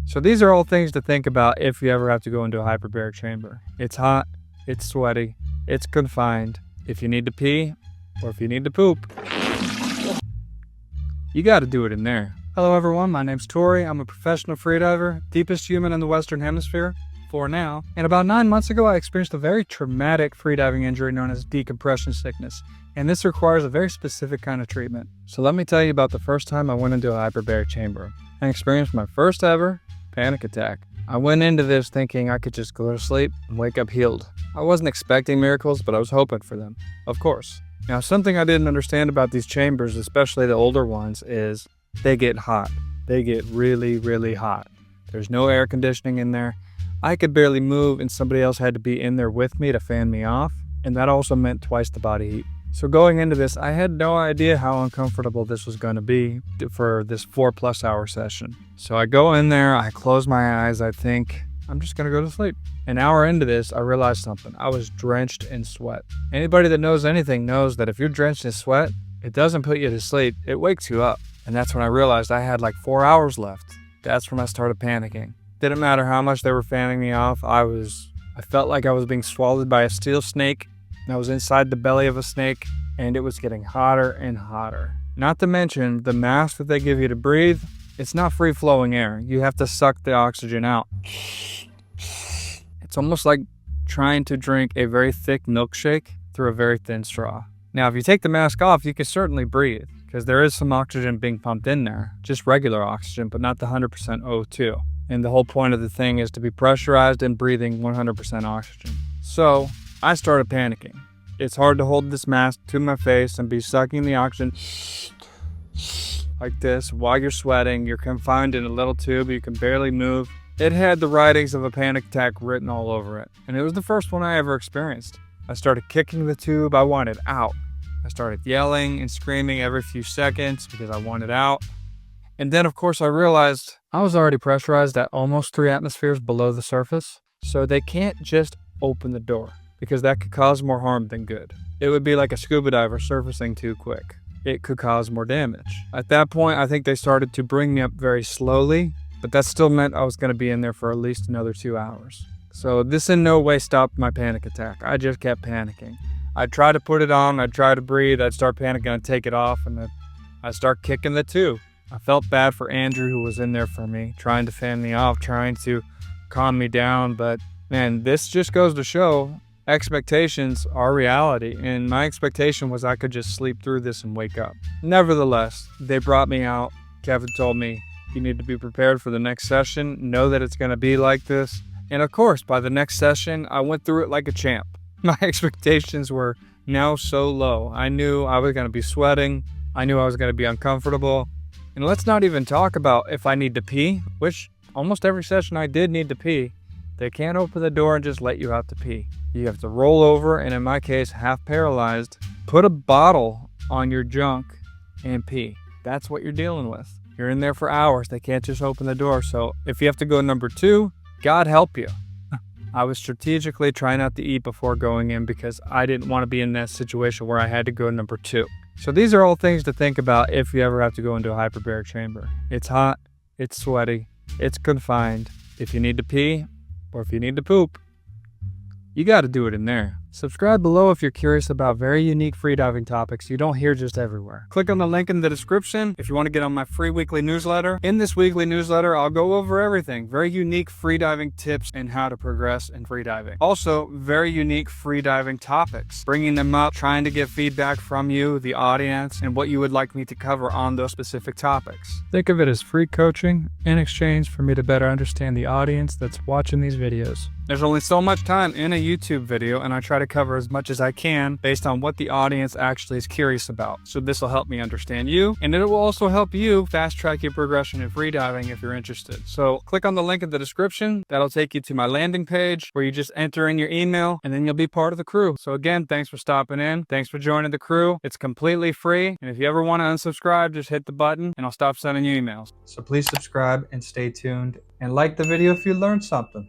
So these are all things to think about if you ever have to go into a hyperbaric chamber. It's hot, it's sweaty, it's confined. If you need to pee, or if you need to poop, you gotta do it in there. Hello everyone, my name's Tori. I'm a professional freediver, deepest human in the Western Hemisphere, for now. And about 9 months ago, I experienced a very traumatic freediving injury known as decompression sickness. And this requires a very specific kind of treatment. So let me tell you about the first time I went into a hyperbaric chamber and experienced my first ever panic attack. I went into this thinking I could just go to sleep and wake up healed. I wasn't expecting miracles, but I was hoping for them, of course. Now, something I didn't understand about these chambers, especially the older ones, is they get hot. They get really, really hot. There's no air conditioning in there. I could barely move and somebody else had to be in there with me to fan me off, and that also meant twice the body heat. So going into this, I had no idea how uncomfortable this was going to be for this 4+ hour session. So I go in there, I close my eyes, I think, I'm just going to go to sleep. An hour into this, I realized something. I was drenched in sweat. Anybody that knows anything knows that if you're drenched in sweat, it doesn't put you to sleep, it wakes you up. And that's when I realized I had like 4 hours left. That's when I started panicking. Didn't matter how much they were fanning me off, I felt like I was being swallowed by a steel snake. I was inside the belly of a snake, and it was getting hotter and hotter. Not to mention, the mask that they give you to breathe, it's not free-flowing air. You have to suck the oxygen out. It's almost like trying to drink a very thick milkshake through a very thin straw. Now, if you take the mask off, you can certainly breathe, because there is some oxygen being pumped in there. Just regular oxygen, but not the 100% O2. And the whole point of the thing is to be pressurized and breathing 100% oxygen. So, I started panicking. It's hard to hold this mask to my face and be sucking the oxygen like this while you're sweating. You're confined in a little tube. You can barely move. It had the writings of a panic attack written all over it. And it was the first one I ever experienced. I started kicking the tube. I wanted out. I started yelling and screaming every few seconds because I wanted out. And then, of course, I realized I was already pressurized at almost 3 atmospheres below the surface. So they can't just open the door, because that could cause more harm than good. It would be like a scuba diver surfacing too quick. It could cause more damage. At that point, I think they started to bring me up very slowly, but that still meant I was going to be in there for at least another 2 hours. So this in no way stopped my panic attack. I just kept panicking. I'd try to put it on, I'd try to breathe, I'd start panicking, I'd take it off, and then I'd start kicking the tube. I felt bad for Andrew, who was in there for me, trying to fan me off, trying to calm me down, but man, this just goes to show expectations are reality, and my expectation was I could just sleep through this and wake up. Nevertheless, they brought me out. Kevin told me, you need to be prepared for the next session, know that it's going to be like this. And of course, by the next session, I went through it like a champ. My expectations were now so low. I knew I was going to be sweating. I knew I was going to be uncomfortable. And let's not even talk about if I need to pee, which almost every session I did need to pee. They can't open the door and just let you out to pee. You have to roll over, and in my case, half paralyzed, put a bottle on your junk and pee. That's what you're dealing with. You're in there for hours. They can't just open the door. So if you have to go number 2, God help you. I was strategically trying not to eat before going in because I didn't want to be in that situation where I had to go number 2. So these are all things to think about if you ever have to go into a hyperbaric chamber. It's hot, it's sweaty, it's confined. If you need to pee, or if you need to poop, you got to do it in there. Subscribe below if you're curious about very unique freediving topics you don't hear just everywhere. Click on the link in the description if you want to get on my free weekly newsletter. In this weekly newsletter, I'll go over everything. Very unique freediving tips and how to progress in freediving. Also, very unique freediving topics. Bringing them up, trying to get feedback from you, the audience, and what you would like me to cover on those specific topics. Think of it as free coaching in exchange for me to better understand the audience that's watching these videos. There's only so much time in a YouTube video, and I try to cover as much as I can based on what the audience actually is curious about. So this will help me understand you, and it will also help you fast track your progression in freediving if you're interested. So click on the link in the description. That'll take you to my landing page where you just enter in your email, and then you'll be part of the crew. So again, thanks for stopping in. Thanks for joining the crew. It's completely free, and if you ever want to unsubscribe, just hit the button, and I'll stop sending you emails. So please subscribe and stay tuned, and like the video if you learned something.